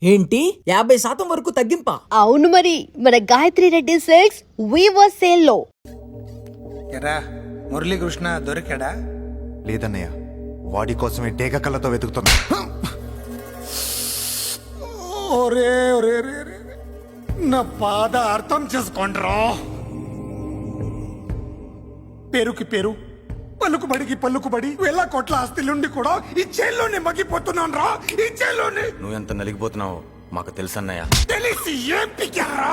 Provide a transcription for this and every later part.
ఏంటి 50% వరకు తగ్గింపా? అవును మరి, మన Gayatri Reddy silks weaver sale లో. ఎరా మురళీకృష్ణ దొరికాడా? లేదన్నయ్య, వాడి కోసమే డేగ కళ్ళతో వెతుకుతున్నా. ఒరే ఒరే రే రే రే. నా బాధ అర్థం చేసుకోండిరా. పేరుకి పేరు, పలుకుబడికి పలుకుబడి, వేల కోట్ల ఆస్తిలుండి కూడా ఈ జైల్లోనే మగ్గిపోతున్నాను రా. ఈ జైల్లోనే నువ్వెంత నలిగిపోతున్నావో మాకు తెలుసన్నయ్య. తెలిసి ఏం పిక్కారా?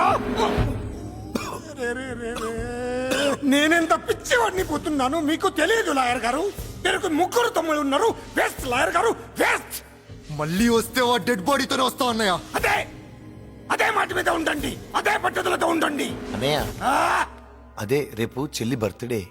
రే రే రే రే. నేనెంత పిచ్చివాడిని పోతున్నాను మీకు తెలియదు లాయర్ గారు. పేరుకు 3 తమ్ముళ్ళు ఉన్నారు. వేస్ట్ లాయర్ గారు, వేస్ట్. మళ్ళీ వస్తే ఆ డెడ్ బాడీతోనే వస్తా అన్నయ్య. అదే అదే మాట మీద ఉండండి, అదే పట్టుదలతో ఉండండి. అన్నయ్య, ఆ! అదే రేపు చెల్లి బర్త్డే.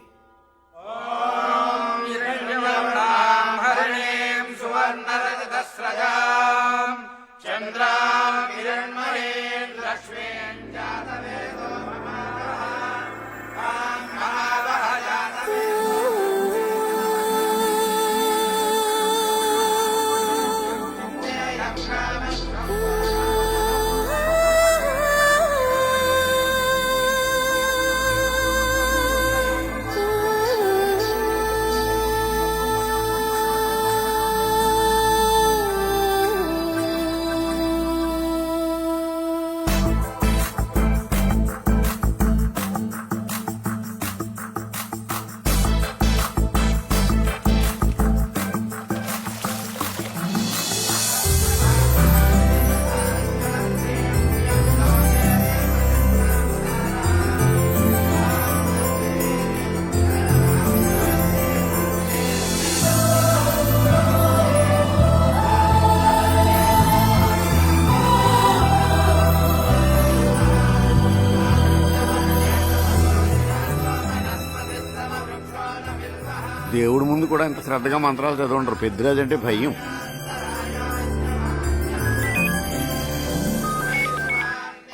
దేవుడి ముందు కూడా ఇంత శ్రద్ధగా మంత్రాలు చదవంటారు. పెద్దరాజు అంటే భయం.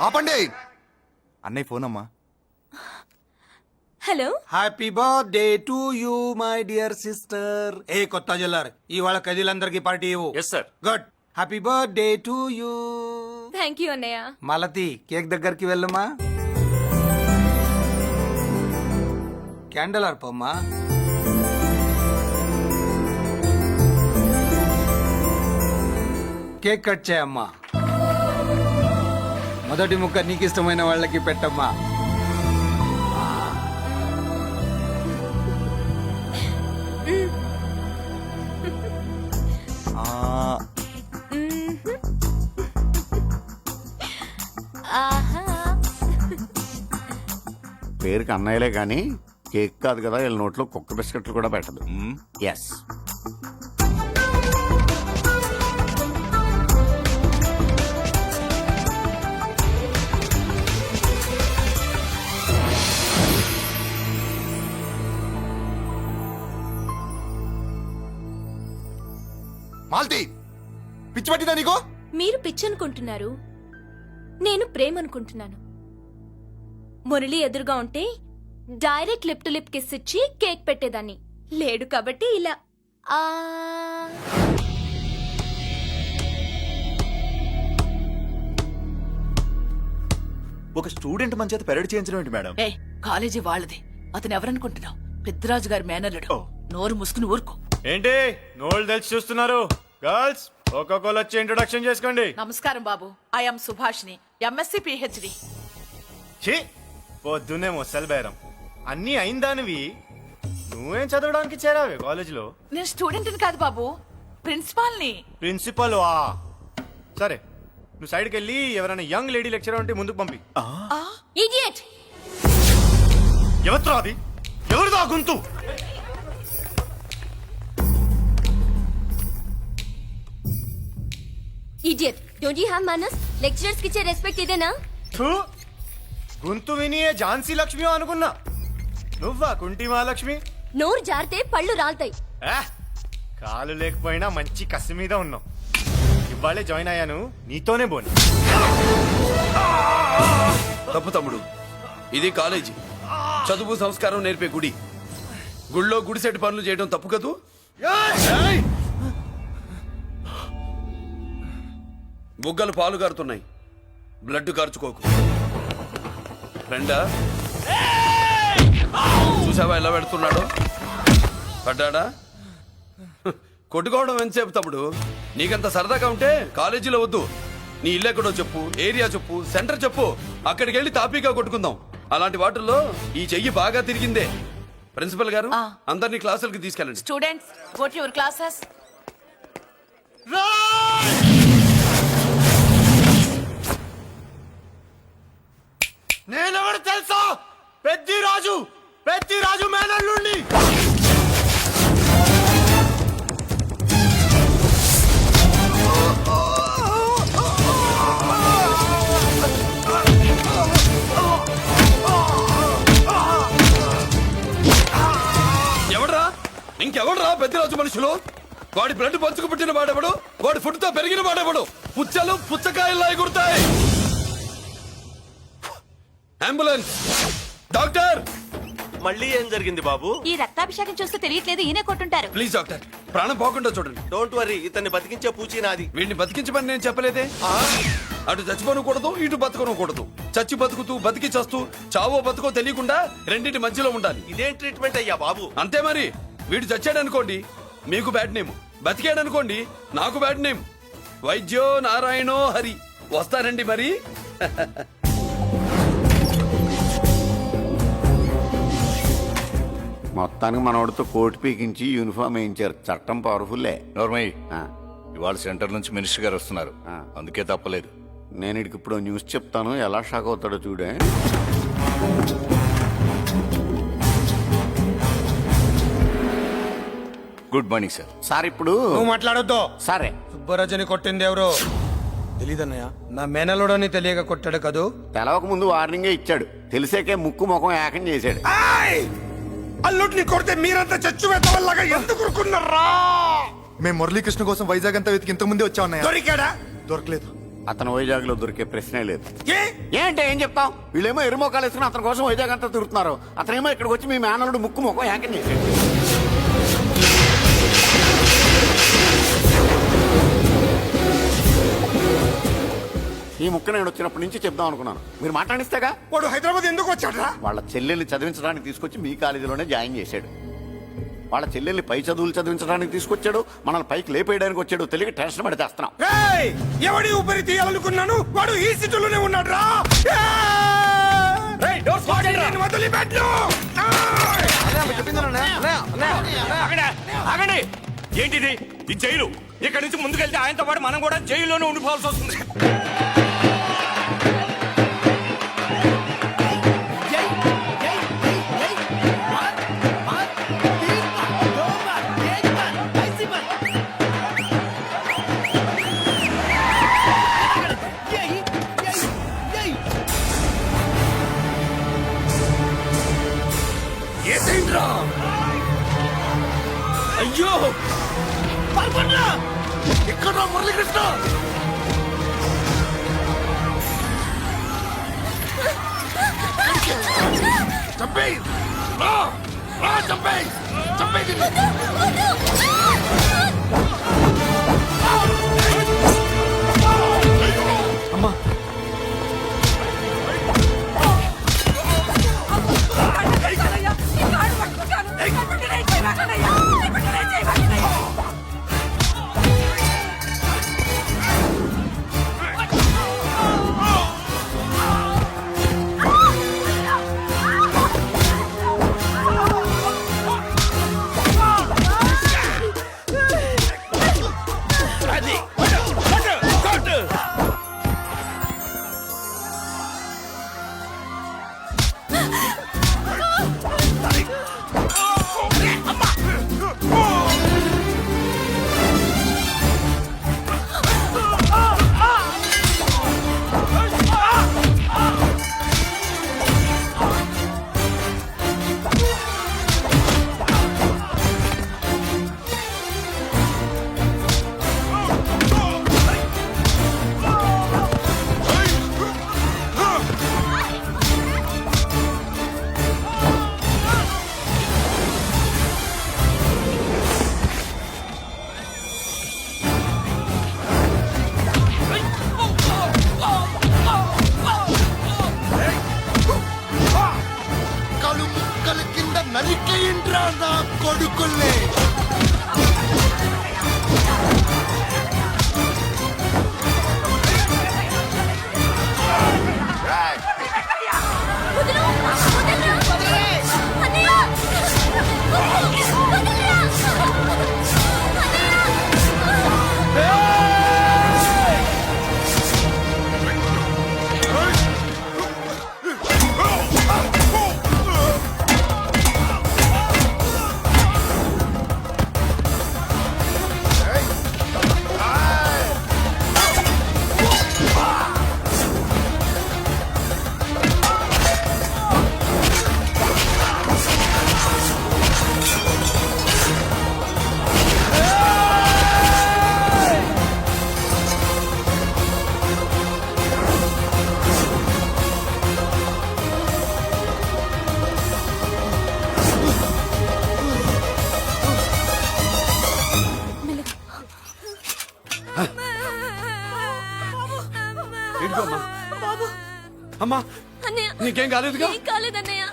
ఆపండి. అన్నయ్య ఫోన్ అమ్మా. Hello, happy birthday to you my dear sister. ఏ కొత్త జిల్లార్, ఇవాళ కదిలందరికీ పార్టీ ఇవ్వు. Yes sir. Good. Happy birthday to you. Thank you అన్నయ్య. మలతి, కేక్ దగ్గరికి వెళ్ళమ్మా. క్యాండల్ ఆర్పమ్మా. కేక్ కట్ చేయమ్మా. మొదటి ముక్క నీకు ఇష్టమైన వాళ్ళకి పెట్టమ్మా. ఆహా, పేరుకి అన్నయ్యలే కానీ కేక్ కాదు కదా, వీళ్ళ నోట్లో కుక్క బిస్కెట్లు కూడా పెట్టదు. ఎస్. మాల్తి, పిచ్చి పట్టిందా నీకు? మీరు పిచ్చి అనుకుంటున్నారు, నేను ప్రేమ అనుకుంటున్నాను. మురళి ఎదురుగా ఉంటే direct lip to lip kiss ఇచ్చి కేక్ పెట్టేదాన్ని. లేడు కాబట్టి ఇలా. ఆ ఒక స్టూడెంట్ మన చేత పెరడ్ చేయించడం ఏంటి మేడం? ఏ కాలేజీ వాళ్ళది, అతను ఎవరనుకుంటున్నావు? పెద్దరాజు గారి మేనల్లుడు. నోరు మూసుకుని ఊరుకో. ఏంటి నోళ్ళు తెలిసి చూస్తున్నారు? గర్ల్స్ ఒక్కొక్కరు వచ్చి ఇంట్రొడక్షన్ చేసుకోండి. నమస్కారం బాబు, ఐఎమ్ సుభాష్ని, ఎంఎస్సి పిహెచ్డి. ఛీ, పొద్దున్నే ముసలి బేరం అన్నీ అయిందానివి. నువ్వేం చదవడానికి చేరావే కాలేజీలో? నేను స్టూడెంట్ని కాదు బాబు, ప్రిన్సిపాల్ని. ప్రిన్సిపల్ వా? సరే, నువ్వు సైడ్కి వెళ్ళి ఎవరైనా యంగ్ లేడీ లెక్చరర్ ఉంటే ముందుకు పంపి. ఇడియట్. ఎవరితో అది? ఎవరిదో గొంతు? ఇడియట్. డోంట్ యు హావ్ మనస్? లెక్చరర్స్ కి ఇచ్చే రెస్పెక్ట్ ఇదేనా? థూ, గొంతు విని ఏ ఝాన్సీ లక్ష్మి అనుకున్నా. నువ్వా కుంటి మహాలక్ష్మి? నోరు జారితే పళ్ళు రాల్తాయి. కాలు లేకపోయినా మంచి కసి మీద ఉన్నావు. ఇవాళే జాయిన్ అయ్యాను, నీతోనే బోని. తప్పు తమ్ముడు, ఇది కాలేజీ, చదువు సంస్కారం నేర్పే గుడి. గుళ్ళో గుడిసెట్టి పనులు చేయడం తప్పు కదూ? బుగ్గలు పాలు గారుతున్నాయి. బ్లడ్ కార్చుకోకు. ఫ్రెండా, చూసావా ఎలా పెడుతున్నాడు? పడ్డాడా? కొట్టుకోవడం ఎంతసేపు తమ్ముడు? నీకంత సరదాగా ఉంటే కాలేజీలో వద్దు. నీ ఇల్లు ఎక్కడో చెప్పు, ఏరియా చెప్పు, సెంటర్ చెప్పు, అక్కడికి వెళ్ళి తాపీగా కొట్టుకుందాం. అలాంటి వాటిల్లో ఈ చెయ్యి బాగా తిరిగిందే. ప్రిన్సిపల్ గారు, అందరినీ క్లాసులకి తీసుకెళ్ళండి. Students, go to your classes. నేనెవరు తెలుసా? పెద్దిరాజు మేనల్లుండి. ఎవడ్రా? ఇంకెవడ్రా పెద్దరాజు మనుషులు? వాడి బ్లడ్ పంచుకు పుట్టిన వాడెవడు? వాడి ఫుడ్ తో పెరిగిన వాడెవడు? పుచ్చలు పుచ్చకాయల్లా ఎగురుతాయి. Ambulance, doctor. మళ్ళీ ఏం జరిగింది బాబు? ఈ రక్తాభిషేకం చూస్తే తెలియట్లేదు, ఈయనే కొట్టుంటారు. ప్లీజ్ డాక్టర్, ప్రాణం పోకుండా చూడండి. డోంట్ వరీ, ఇతన్ని బతికించే పూచి నాది. వీడిని బతికించమని నేను చెప్పలేదే. అటు చచ్చిపోనకూడదు, ఇటు బతకనకూడదు. చచ్చి బతుకుతూ, బతికి చస్తూ, చావో బతుకో తెలియకుండా రెండింటి మధ్యలో ఉండాలి. ఇదేం ట్రీట్మెంట్ అయ్యా బాబు? అంతే మరి. వీడు చచ్చాడనుకోండి, మీకు బ్యాడ్ నేమ్. బతికాడనుకోండి, నాకు బ్యాడ్ నేమ్. వైద్యో నారాయణో హరి. వస్తానండి మరి. మొత్తానికి మనోడితో కోట్ పీకించి యూనిఫామ్ వేయించారు. చట్టం పవర్ఫుల్లే. నోర్మయ్య, ఇవాళ సెంటర్ నుంచి మినిస్టర్ గారు వస్తున్నారు, అందుకే తప్పలేదు. నేను ఇడికి ఇప్పుడు న్యూస్ చెప్తాను, ఎలా షాక్ అవుతాడో చూడే. Good morning sir. సార్ ఇప్పుడు నువ్వు మాట్లాడొద్దు. సరే, సుబ్బరాజుని కొట్టింది ఎవరు? తెలీదన్నయ్య. నా మేనలోడని తెలియక కొట్టాడు కదూ. తెలవక ముందు వార్నింగే ఇచ్చాడు. తెలిసాకే ముక్కు ముఖం ఏకం చేశాడు. అల్లుడిని కొడితే మీరంతా చచ్చు వెతవల్లాగా ఎందుకు ఊరుకున్నారా? మేము మురళీకృష్ణ కోసం వైజాగ్ అంతా వెతికి ఇంతకు ముందే వచ్చా ఉన్నాయా? దొరికాడా? దొరకలేదు. అతను వైజాగ్ లో దొరికే ప్రశ్నే లేదు. ఏ? ఏంటే ఏం చెప్తాం? వీళ్ళేమో ఎరుమోకాలు వేసుకుని అతని కోసం వైజాగ్ అంతా తిరుగుతున్నారు. అతనేమో ఇక్కడికి వచ్చి మీ మేనలుడు ముక్కు ముఖం ఏకం చేశాడు. ఈ ముక్క నేను వచ్చినప్పటి నుంచి చెప్దాం అనుకున్నాను. మీరు మాట్లాడిస్తేగా. వాడు హైదరాబాద్ ఎందుకు వచ్చాడ్రా? వాళ్ళ చెల్లెల్ని చదివించడానికి తీసుకొచ్చి మీ కాలేజీలోనే జాయిన్ చేశాడు. వాళ్ళ చెల్లెల్ని పై చదువులు చదివించడానికి తీసుకొచ్చాడు. మనల్ని పైకి లేపేయడానికి వచ్చాడు. తెలియక టెన్షన్ పడి చేస్తున్నాం. ఏయ్! ఎవడి ఊపిరి తీయాలనుకున్నాను వాడు ఈ సిటీలోనే ఉన్నాడు రా. వదిలిపెట్టు. ఆగండి. ఏంటిది? ఈ జైలు. ఇక్కడి నుంచి ముందుకెళ్తే ఆయనతో పాటు మనం కూడా జైల్లోనే ఉండిపోవాల్సి వస్తుంది. అయ్యో, ఇక్కడ మురళీకృష్ణ. చంపేయ్. రా. చంపేయ్. చంపేయ్. అమ్మా, కొడుకుల్ని. అమ్మా నీకేం కాలేదుగా? ఏం కాలేదన్నయ్య.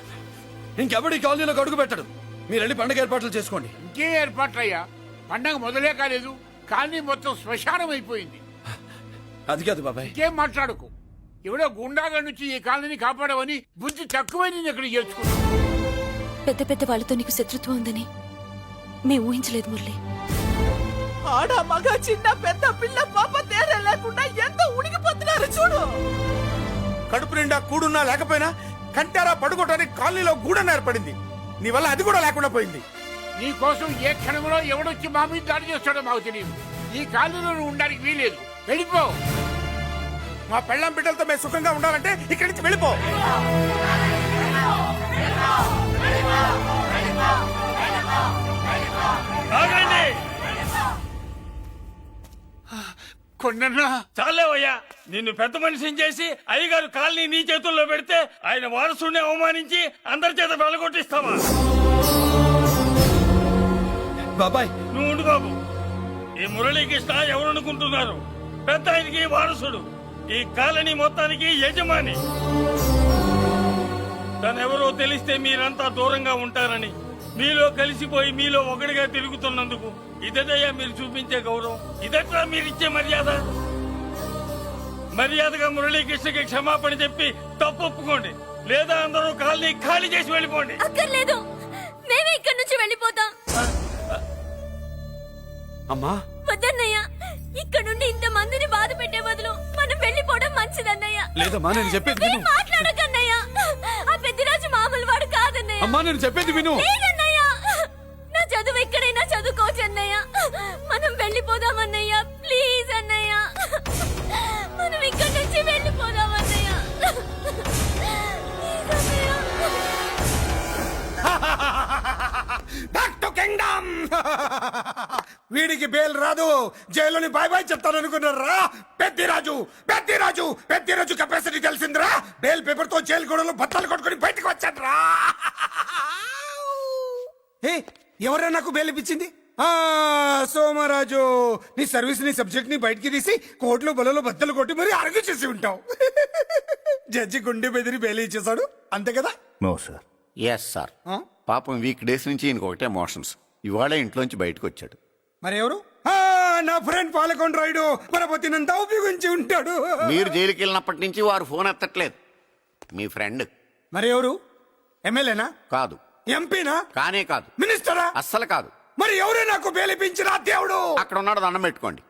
ఇంకెవడు ఈ కాలనీలో అడుగు పెట్టడు. మీరు వెళ్ళి పండుగ ఏర్పాట్లు చేసుకోండి. ఇంకే ఏర్పాట్లయ్యా? పండగ మొదలే కాలేదు, కానీ మొత్తం శ్మశానం అయిపోయింది. అది కాదు బాబాయ్. ఇంకేం మాట్లాడుకో. ఎవడో గుండాగా నుంచి ఈ కాలనీని కాపాడవని బుద్ధి తక్కువై నేను ఇక్కడ చేర్చుకున్నాను. పెద్ద పెద్ద వాళ్ళతో నీకు శత్రుత్వం ఉందని మేము ఊహించలేదు మురళి. ఆడ మగ చిన్న పెద్ద పిల్ల పాప తేడా లేకుండా ఎంత ఉడికిపోతున్నారు చూడు. కడుపు నిండా కూడున్నా లేకపోయినా కంటారా పడుకోవటానికి కాలనీలో గూడన ఏర్పడింది. నీ వల్ల అది కూడా లేకుండా పోయింది. నీ కోసం ఏ క్షణంలో ఎవడొచ్చి మా మీద దాడి చేస్తాడో మాకు తెలియదు. ఈ కాలనీలో నువ్వు ఉండడానికి వీలేదు. వెళ్ళిపో. మా పెళ్ళం బిడ్డలతో మేము సుఖంగా ఉండాలంటే ఇక్కడి నుంచి వెళ్ళిపో. కొన్నా చాలేవయ్యా, నిన్ను పెద్ద మనిషిని చేసి అయ్యగారు కాలనీ నీ చేతుల్లో పెడితే ఆయన వారసుని అవమానించి అందరి చేత వెలగొట్టిస్తావా? బాబాయ్ నువ్వు ఉండు బాబు. ఈ మురళీకృష్ణ ఎవరనుకుంటున్నారు? పెద్ద ఆయనకి వారసుడు, ఈ కాలనీ మొత్తానికి యజమాని. తనెవరో తెలిస్తే మీరంతా దూరంగా ఉంటారని మీలో కలిసిపోయి మీలో ఒకటిగా తిరుగుతున్నందుకు ఇదయ్యా మీరు చూపించే గౌరవం. ఇదట్లా మీరిచ్చే మర్యాద. మర్యాదగా మురళీకృష్ణకి క్షమాపణ చెప్పి తప్పు ఒప్పుకోండి, లేదా అందరూ కాలనీ ఖాళీ చేసి వెళ్ళిపోండి. అక్కర్లేదు, మేమే ఇక్కడి నుంచి వెళ్ళిపోతాం. అమ్మా వద్దన్నయ్య, ఇక్కడ నుండి ఇంత మందిని బాధ పెట్టే బదులు మనం వెళ్ళిపోవడం మంచిదన్నయ్య. లేదమ్మా, నేను చెప్పేది విను. మాట్లాడకన్నయ్య, ఆ పెద్దిరాజు మామూలు వాడు కాదన్నయ్య. అమ్మా నేను చెప్పేది విను. లేదన్నయ్య, నా చదువు ఎక్కడైనా చదువుకోవచ్చు అన్నయ్య. మనం వెళ్ళిపోదామన్నయ్య, ప్లీజ్ అన్నయ్య. మనం ఇక్కడి నుంచి వెళ్ళిపోదామన్నయ్య. Back to kingdom. వీడికి బెయిల్ రాదు, జైల్లోని బాయ్ బాయ్ చెప్తాను అనుకున్నారా? పెద్దిరాజు పెద్దిరాజు పెద్దిరాజు కెపాసిటీ తెలిసిందిరా. బెయిల్ పేపర్ తో జైలు గోడలు బట్టలు కొట్టుకుని బయటకు వచ్చాడ్రా. ఎవరైనా నాకు బెయిల్ ఇప్పించింది? సోమరాజు, నీ సర్వీస్ నీ సబ్జెక్ట్ ని బయటికి తీసి కోర్టులో బలలో బద్దలు కొట్టి మరి అరుగు చేసి ఉంటావు. జడ్జి గుండె బెదిరి బెయిల్ ఇచ్చేసాడు, అంతే కదా? No sir. Yes sir. పాపం వీక్ డేస్ నుంచి ఈయనకు ఒకటే ఎమోషన్స్. ఇవాళ ఇంట్లోంచి బయటకు వచ్చాడు. మరి ఎవరు? నా ఫ్రెండ్ పాలకొండ రాయుడు పరపతినంతా ఉపయోగించి ఉంటాడు. మీరు జైలుకి వెళ్ళినప్పటి నుంచి వారు ఫోన్ ఎత్తట్లేదు. మీ ఫ్రెండ్. మరి ఎవరు? ఎమ్మెల్యేనా? కాదు. ఎంపీనా? కానే కాదు. మినిస్టరా? అస్సలు కాదు. మరి ఎవరే నాకు బేలిపించిన దేవుడు? అక్కడ ఉన్నాడు, దండం పెట్టుకోండి.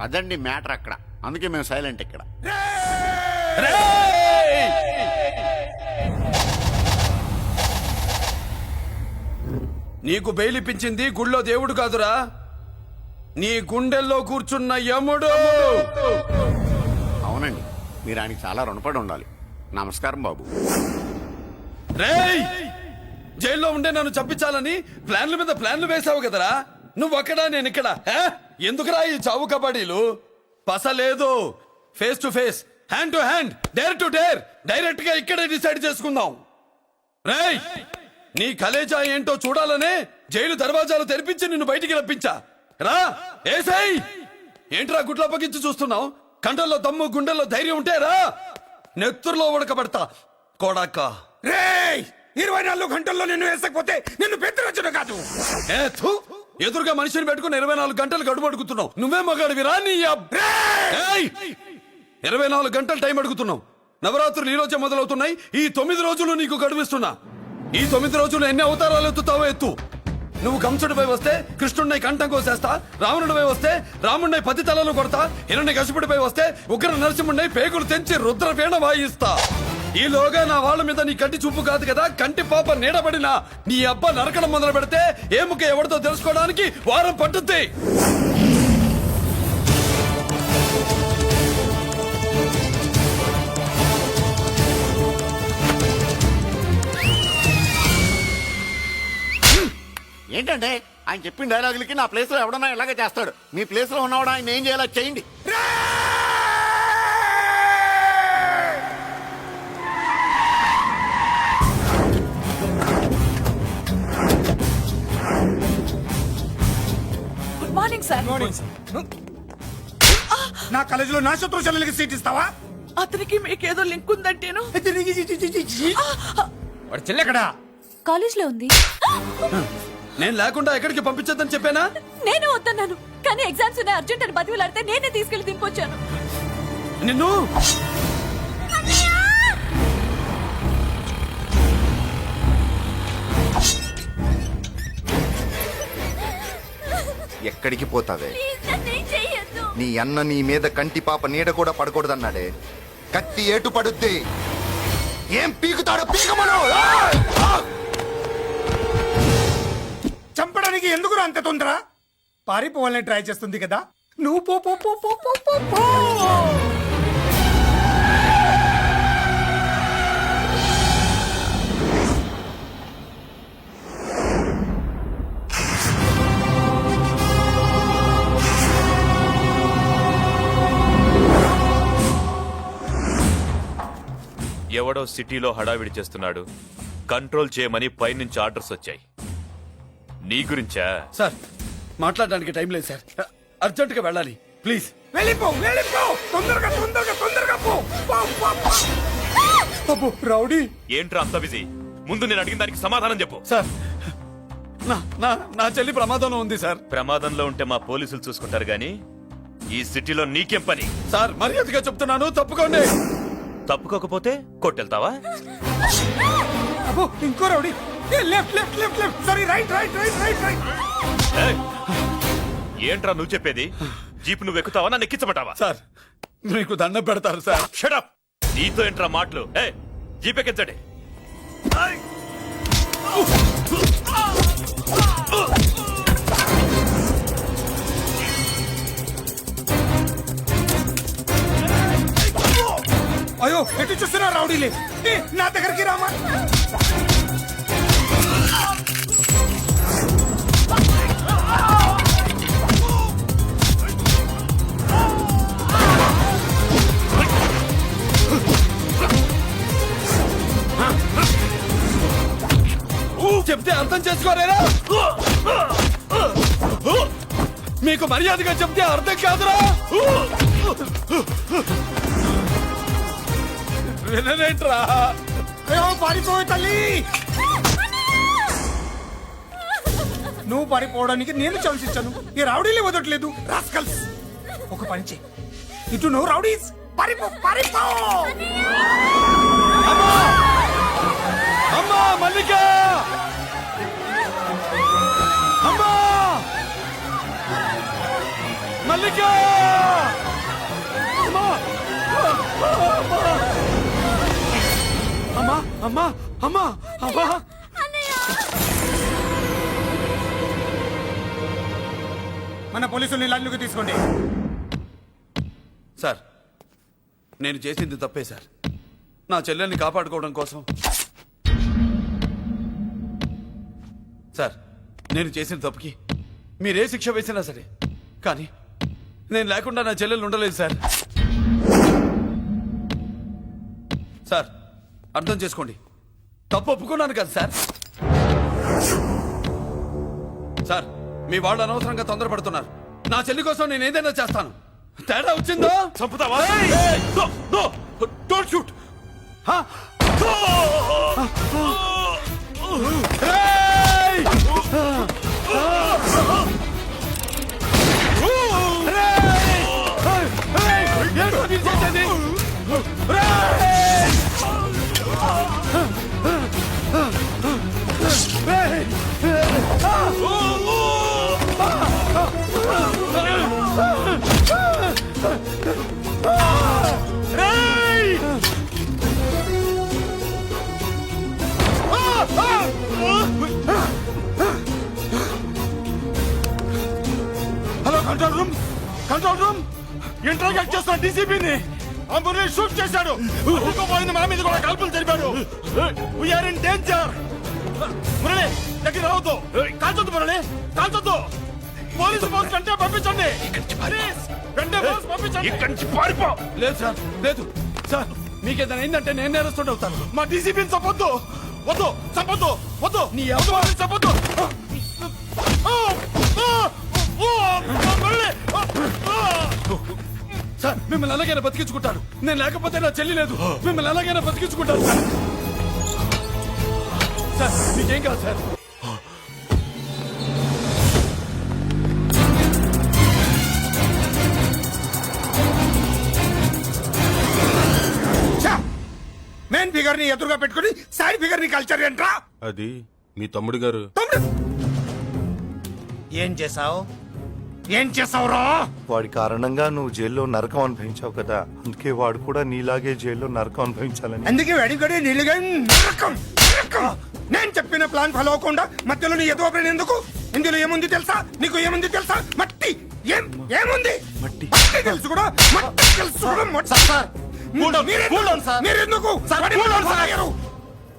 అదండి మ్యాటర్ అక్కడ. అందుకే మేము సైలెంట్ ఇక్కడ. నీకు బెయిలిపించింది గుళ్ళో దేవుడు కాదురా, నీ గుండెల్లో కూర్చున్న యముడు. అవునండి, మీరు ఆయనకి చాలా రుణపడి ఉండాలి. నమస్కారం బాబు. రేయ్, జైల్లో ఉండే నన్ను చంపించాలని ప్లాన్ల మీద ప్లాన్లు వేసావు కదరా. నువ్వక్కడా నేనిక్కడ. ఎందుకురా ఈ చావు కబడ్డీలు? పసలేదు. Face to face, hand to hand, dare to dare, direct గా ఇక్కడే డిసైడ్ చేసుకుందాం. రేయ్, నీ కలేజా ఏంటో చూడాలనే జైలు దర్వాజాలు తెరిపించి నిన్ను బయటికి రప్పించా. రా ఏసై, ఏంట్రా గుడ్ల పగించి చూస్తున్నావు? కండల్లో దమ్ము గుండెల్లో ధైర్యం ఉంటేరా నెత్తురులో ఉడకబెడతా కోడాక. రేయ్ 24 గంటల్లో నిన్ను వేసకపోతే నిన్ను పెద్దరచ్చును కాదు. ఏ థు, ఎదురుగా మనిషిని పెట్టుకుని 24 గంటలు గడువు అడుగుతున్నావు. నువ్వే మగాడివిరా నీ ఏయ్! 24 గంటలు టైం అడుగుతున్నావు. నవరాత్రులు ఈ రోజే మొదలవుతున్నాయి. ఈ 9 రోజులు నీకు గడువిస్తున్నా. ఈ 9 రోజులు ఎన్ని అవతారాలు ఎత్తుతావో ఎత్తు. నువ్వు కంసుడిపై వస్తే కృష్ణుడిని కంఠం కోసేస్తా, రావణుడిపై వస్తే రాముడిని 10 తలలు కొడతా, హిరణ్య కశిపుడిపై వస్తే ఉగ్ర నరసింహుడిని పేగులు తెంచి రుద్రపీణ వాయిస్తా. ఈలోగా నా వాళ్ళ మీద నీ కంటి చూపు కాదు కదా, కంటి పాప నీడబడినా నీ అబ్బ నరకడం మొదలు పెడితే ఏముక ఎవరితో తెలుసుకోవడానికి వారం పట్టుద్ది. ఏంటంటే ఆయన చెప్పిన డైలాగులకి నా ప్లేస్ లో ఎవడన్నా ఇలాగే చేస్తాడు. మీ ప్లేస్ లో ఉన్నవాడు ఆయన ఏం చేయాలో చేయండి. Good morning sir. నా కాలేజీలో నా శత్రు చెల్లెలకి సీట్ ఇస్తావా? అతనికి మీకేదో లింక్ ఉందంటేను. వాడు చెల్లెక్కడా? కాలేజ్ లో ఉంది. నేను లేకుండా ఎక్కడికి పంపించొద్దని చెప్పానా? నేను వద్దన్నాను, కానీ ఎగ్జామ్స్ ఉన్నాయి అర్జెంట్ అని బతిలాడితే నేనే తీసుకెళ్లి దింపొచ్చాను. నిన్ను ఎక్కడికి పోతావే? నీ అన్న నీ మీద కంటి పాప నీడ కూడా పడకూడదన్నాడే. కత్తి ఏటు పడుద్ది. ఏం పీకుతాడో పీకమను. చంపడానికి ఎందుకు అంత తొందర? పారిపోవాలని ట్రై చేస్తుంది కదా. నువ్వు పో పో పో పో పో పో పో. ఎవడో సిటీలో హడావిడి చేస్తున్నాడు, కంట్రోల్ చేయమని పైనుంచి ఆర్డర్స్ వచ్చాయి. నీ గురించా? సార్ మాట్లాడడానికి టైం లేదు సార్, అర్జెంట్ గా వెళ్ళాలి ప్లీజ్. వెళ్ళిపో వెళ్ళిపో, తొందరగా తొందరగా తొందరగా పో. అబ్బో రౌడీ, ఏంట్రా అంత బిజీ? ముందు నేను అడిగిన దానికి సమాధానం చెప్పు. సార్ నా చెల్లి ప్రమాదంలో ఉంది సార్. ప్రమాదంలో ఉంటే మా పోలీసులు చూసుకుంటారు గాని ఈ సిటీలో నీకేం పని? సార్ మర్యాదగా చెప్తున్నాను, తప్పుకోండి. తప్పుకోకపోతే కొట్టెళ్తావా? అబ్బో ఇంకో rowdy. Left left left left, sorry right right right right right. ఏయ్! ఏంట్రా నువ్వు చెప్పేది? జీప్ నువ్వు ఎక్కుతావా, నన్ను ఎక్కించమంటావా? సార్ మీకు దండం పెడతారు సార్. Shut up! నీతో ఏంట్రా మాటలు? జీప్ ఎక్కించండి. అయ్యో ఎటు చూస్తున్నా రౌడీలే. నా దగ్గరికి రామా. చెప్తే అర్థం చేసుకోలేరా? మీకు మర్యాదగా చెప్తే అర్థం కాదురా? వినరేంట్రా? అయ్యో పారిపోయే తల్లి. నువ్వు పారిపోవడానికి నేను ఛాన్స్ ఇచ్చాను, ఈ రౌడీలే వదట్లేదు. రాస్కల్స్, ఒక పని చేయి, ఇటు నువ్వు రౌడీస్ పారిపో పారిపో. అమ్మా మల్లిక! అమ్మా మల్లిక! అమ్మా అమ్మా అమ్మా అమ్మా అమ్మా! మన పోలీసుల్ని లైన్లోకి తీసుకోండి. సార్ నేను చేసింది తప్పే సార్. నా చెల్లెల్ని కాపాడుకోవడం కోసం సార్ నేను చేసిన తప్పుకి మీరే శిక్ష వేసినా సరే, కానీ నేను లేకుండా నా చెల్లెలు ఉండలేదు సార్. సార్ అర్థం చేసుకోండి, తప్పు ఒప్పుకున్నాను కదా సార్. సార్ మీ వాళ్ళు అనవసరంగా తొందరపడుతున్నారు. నా చెల్లి కోసం నేను ఏదైనా చేస్తాను. తేడా వచ్చిందా? చంపుతావా? Don't shoot. Hello control room, control room, interrogate చేస్తున్న డీసీపీని మురళి షూట్ చేశాడు. పోయింది, మన మీద కూడా కాల్పులు జరిపాడు. We're in danger. మురళి దగ్గర రావద్దు, కాల్చొద్దు మురళి, కాల్చొద్దు. పోలీసు పోస్ట్ అంటే పంపించండి. ప్లీజ్, వెంటనే పోలీసు పంపించండి. ఇక్కడి నుంచి పారిపో. లేదు సార్, లేదు సార్. మీకేదైనా అయిందంటే నేను నేరస్తుంటే అవుతాను. మా డీసీపీని చంపొద్దు, వద్దు, చంపొద్దు, వద్దు, నీ ఎవరు చంపొద్దు. మురళి, సార్ మిమ్మల్ని ఎలాగైనా బతికించుకుంటాను. నేను లేకపోతే నా చెల్లి లేదు. మిమ్మల్ని ఎలాగైనా బతికించుకుంటాను సార్. సార్ మీకేం కాదు సార్. మెయిన్ ఫిగర్ ని ఎదురుగా పెట్టుకుని సైడ్ ఫిగర్ ని కల్చర్ ఏంట్రా? అది మీ తమ్ముడు గారు. ఏం చేసావు, ఏం చేసావురా? వాడి కారణంగా నువ్వు జైల్లో నరకం అనుభవించావు కదా, అందుకే వాడు కూడా నీలాగే జైల్లో నరకం అనుభవించాలని. అందుకే వెడిగడి నీళ్ళగా నరకం నరకం. నేను చెప్పిన ప్లాన్ ఫాలో అవ్వకుండా మధ్యలో నీ ఎదురు బ్రెయిన్ ఎందుకు? ఇందులో ఏముంది తెలుసా? నీకు ఏముంది తెలుసా? మట్టి. ఏముంది? మట్టి తెలుసు కూడా, మట్టి తెలుసు కూడా. మీరెందుకు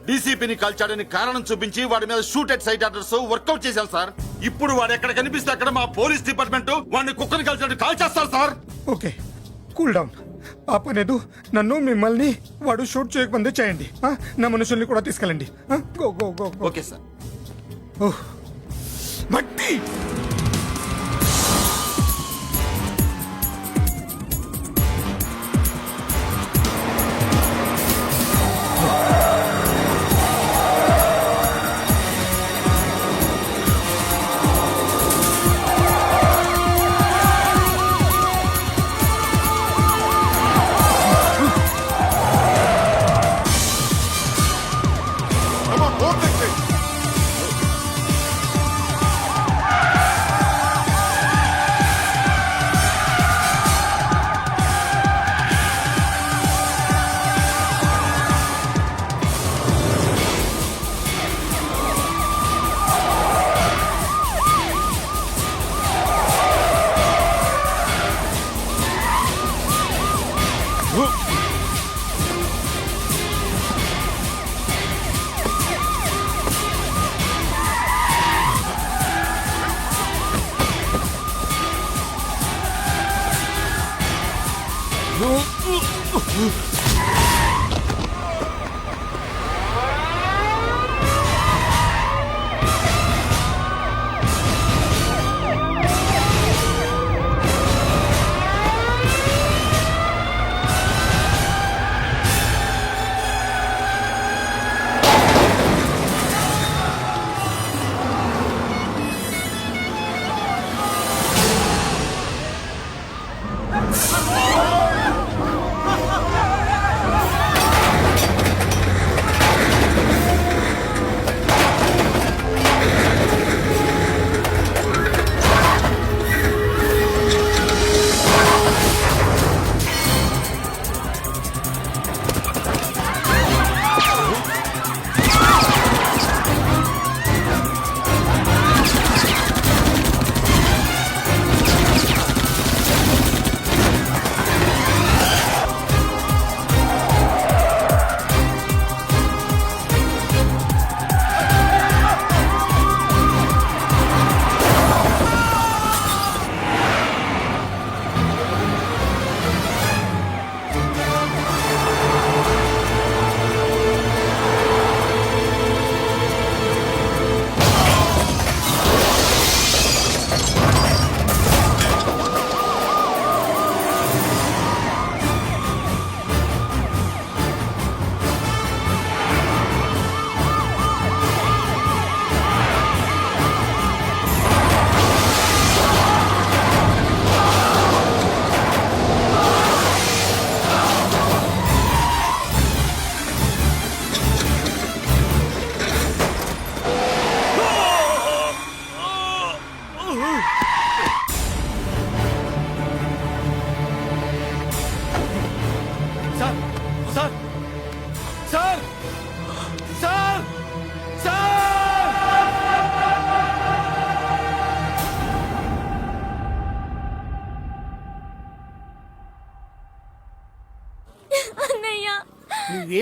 డీసీపీని కాల్చాడని కారణం చూపించి వాడి మీద shoot at sight orders work out చేశాం సార్. ఇప్పుడు వాడు ఎక్కడ కనిపిస్తే అక్కడ మా పోలీస్ డిపార్ట్మెంట్ వాడిని కుక్కని కాల్చాడు కాల్ చేస్తారు సార్. Okay, cool down. ఆ పనేదు నన్ను మిమ్మల్ని వాడు షూట్ చేయకముందే చేయండి. నా మనుషుల్ని కూడా తీసుకెళ్ళండి. Go go go. Okay sir. మట్టి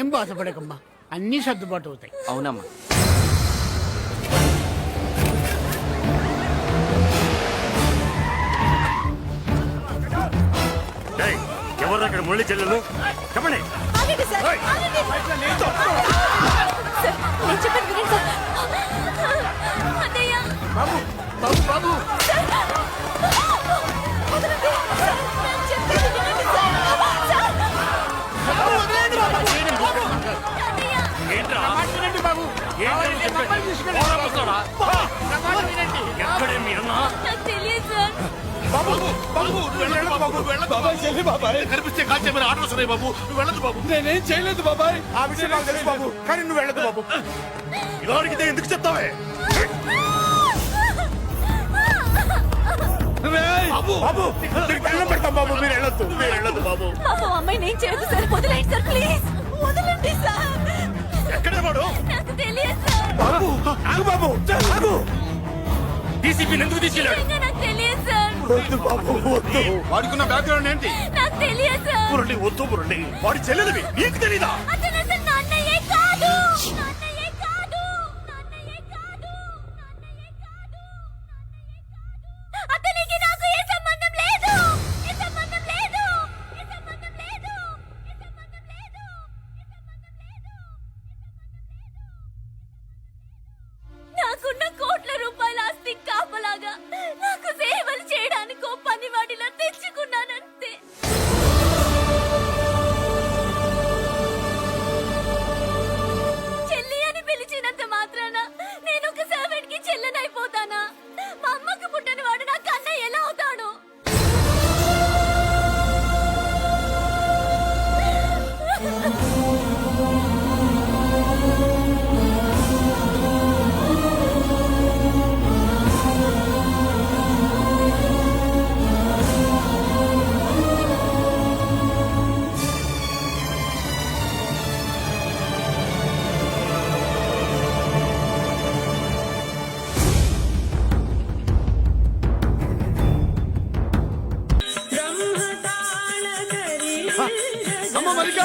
ఏం బాధపడకమ్మా, అన్నీ సర్దుబాటు అవుతాయి. అవునమ్మా. ఎవరు అక్కడ మురళి చెల్లెలు చెప్పండి. ఆగండి సార్, ఆగండి. సార్, నేను చెప్పేది వినండి సార్. అత్తయ్య. బాబు బాబు బాబు వదలండి. సార్, నేను చెప్పేది వినండి సార్. సార్. అత్తయ్య. ఏంట్రా వినండి బాబు, మమ్మల్ని తీసుకెళ్ళండి. ఎక్కడే మీ అన్న? నాకు తెలియదు సార్. బాబు బాబు వెళ్ళండి బాబు, వెళ్ళదు బాబాయ్. చెల్లి బాబాయ్ కనిపిస్తే కాల్చే మీరు ఆటలు వస్తున్నాయి బాబు, నువ్వు వెళ్ళదు బాబు. నేనేం చేయలేదు బాబాయ్. ఆ విషయం నాకు తెలుసు బాబు, కానీ నువ్వు వెళ్ళదు బాబు. ఎవరికి ఎందుకు చెప్తావే? బాబు బాబు నీకు దండం పెడతాం బాబు, మీరు వెళ్ళొద్దు, మీరు వెళ్ళొద్దు బాబు. పాపం అమ్మాయి నేను చేయదు సార్, వదిలేండి సార్, ప్లీజ్ వదలండి సార్. ఎక్కడ వాడు? నాకు తెలియదు సార్. బాబు ఆగు బాబు, ఆగు. డీసీపీని ఎందుకు తీసుకెళ్ళాడు? నిజంగా నాకు తెలియదు సార్. వద్దు బాబు, వద్దు. వాడికున్న బ్యాక్గ్రౌండ్ ఏంటి? నాకు తెలియదు సార్. మురళి వద్దు, మురళి వాడి చెల్లెలివి నీకు తెలీదా? అతను అసలు నా అన్నయ్యే కాదు. నా అన్నయ్యే కాదు. నా అన్నయ్యే కాదు. నా అన్నయ్యే కాదు. అతనికి నాకు ఏ సంబంధం లేదు. ఏ సంబంధం లేదు. ఏ సంబంధం లేదు. ఏ సంబంధం లేదు. నాకున్న కోట్ల రూపాయల ఆస్తి కాపలాగా నాకు సేవలు చేయడానికి ఓ పనివాడిలా తెచ్చుకున్నానంతే. చెల్లి అని పిలిచినంత మాత్రాన నేను ఒక సర్వెంట్ కి చెల్లెనైపోతానా? మా అమ్మకు పుట్టిన వాడు నా కన్నయ్య ఎలా అవుతాడు? అమ్మ మల్లిక,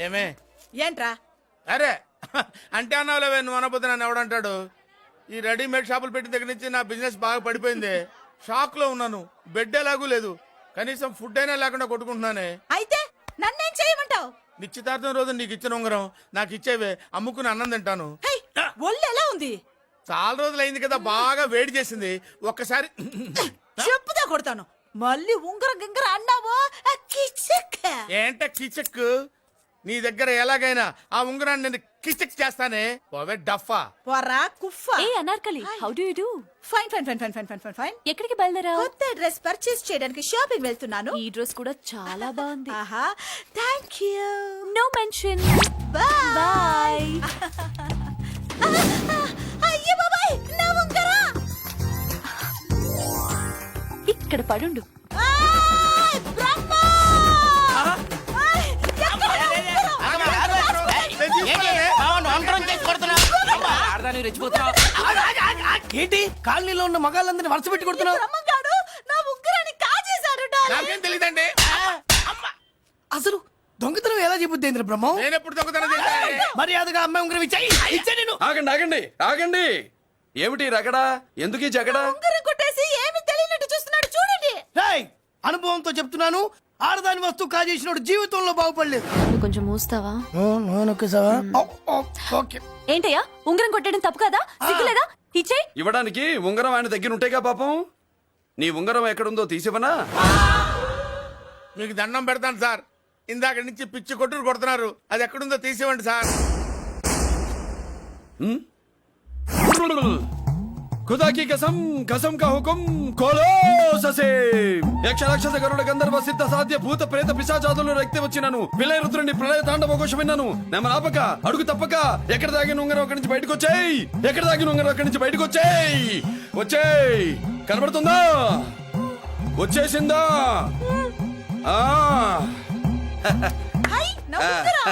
ఏమే ఏంట్రా? అరే అంటే అన్నావులేవే, నువ్వు అనబోతే నన్ను ఎవడంటాడు? ఈ రెడీమేడ్ షాపులు పెట్టిన దగ్గర నుంచి నా బిజినెస్ బాగా పడిపోయింది. షాక్ లో ఉన్నాను, బెడ్ ఎలాగూ లేదు, కనీసం ఫుడ్ అయినా లేకుండా కొట్టుకుంటున్నానే. అయితే నన్నేం చేయమంటావు? నిశ్చితార్థం రోజు నీకు ఇచ్చిన ఉంగరం నాకు ఇచ్చేవే, అమ్ముకుని అన్నం తింటాను. ఒళ్ళు ఎలా ఉంది? చాలా రోజులు అయింది కదా, బాగా వేడి చేసింది. ఒక్కసారి చెప్పుదా కొడతాను. మళ్ళీ ఉంగరం గింగర అన్నావో ఏంట కిచక్? నీ దగ్గర ఎలాగైనా ఆ ఉంగరాన్ని నేను కిచక్ చేస్తానే. పోవే డఫా. పోరా కుఫ్ఫా. ఏ Anarkali, how do you do? Fine fine fine fine fine fine fine fine. ఎక్కడికి బయలుదేరావు? కొత్త డ్రెస్ పర్చేస్ చేయడానికి షాపింగ్ వెళ్తున్నాను. ఈ డ్రెస్ కూడా చాలా బాగుంది. ఆహా, thank you. No mention. Bye bye. అయ్యో బాబాయ్, నా ఉంగరా ఇక్కడ పడుండు. ఏంటి కాలనీలో ఉన్న మగాళ్ళందరినీ వరుస పెట్టి కొడుతున్నావు? బ్రహ్మంగాడు నా ఉంగరాన్ని కాజేశాడు. నాకేం తెలియదండి. అసలు దొంగతనం ఎలా చెబుద్ది బ్రహ్మం? నేను ఎప్పుడు దొంగతనం చేశాను? మర్యాదగా అమ్మాయి ఉంగరం ఇచ్చే నేను. ఆగండి ఆగండి ఆగండి. ఏమిటి రగడా? ఎందుకు ఈ జగడా? ఉంగరం కొట్టేసి ఏమి తెలియనట్టు చూస్తున్నాడు చూడండి. రేయ్, అనుభవంతో చెప్తున్నాను, ఆడదాని వస్తువు కాజేసినోడు జీవితంలో బాగుపడలేదు. కొంచెం మూస్తావా? ఓకే. ఏంటయ్యా, ఉంగరం కొట్టడం తప్పు కదా? సిగ్గులేదా? ఇచ్చేయ్. ఇవ్వడానికి ఉంగరం ఆయన దగ్గర ఉంటేగా పాపం. నీ ఉంగరం ఎక్కడుందో తీసివనా? మీకు దండం పెడతాను సార్, ఇందాక నుంచి పిచ్చి కొట్టుడు కొడుతున్నారు, అది ఎక్కడుందో తీసివ్వండి సార్. खुदा की कसम, कसम का हुकुम खोलो ससे. యక్ష రాక్షస గరుడ గంధర్వ సిద్ధ సాధ్య భూత ప్రేత పిశాచాదులను రక్తి వచ్చినాను. విలయ రుద్రుని ప్రళయ తాండవ ఘోష విన్నాను. నెమలాపక అడుగు తప్పక ఎక్కడ దాగిన ఉంగరం అక్కడి నుంచి బయటకు వచ్చేయ్. ఎక్కడ దాగిన ఉంగరం అక్కడి నుంచి బయటకు వచ్చేయ్. వచ్చేయ్. కనబడుతుందా? వచ్చేసిందా? హై, నా ఉంగరం.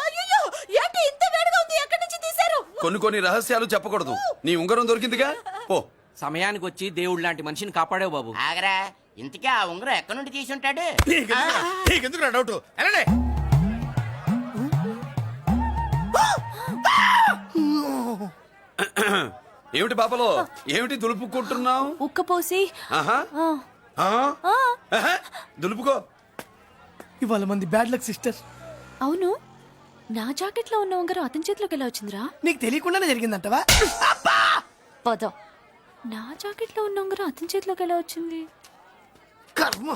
అయ్యో, ఏంటి ఇంత వేడిగా ఉంది? ఎక్కడి నుంచి తీశారు? కొన్ని రహస్యాలు చెప్పకూడదు. నీ ఉంగరం దొరికిందిగా, పో. సమయానికి వచ్చి దేవుడు లాంటి మనిషిని కాపాడావు బాబు. ఆగరా, ఇంతకీ ఆ ఉంగరం ఎక్కడి నుండి తీసి ఉంటాడు? నీకెందుకు డౌట్? వెళ్ళండి. ఏమిటి పాపలో, ఏమిటి దులుపుకుంటున్నావు? ఉక్కపోసి ఆహా. ఆహా. దులుపుకో. ఇవాళ మంది బ్యాడ్ లక్ సిస్టర్. అవును, నా జాకెట్ లో ఉన్న ఉంగరం అతని చేతిలోకి ఎలా వచ్చిందిరా? నీకు తెలియకుండానే జరిగిందంటవా? పద. నా జాకెట్ లో ఉన్న ఉంగరం అతని చేతిలోకి ఎలా వచ్చింది? కర్మ.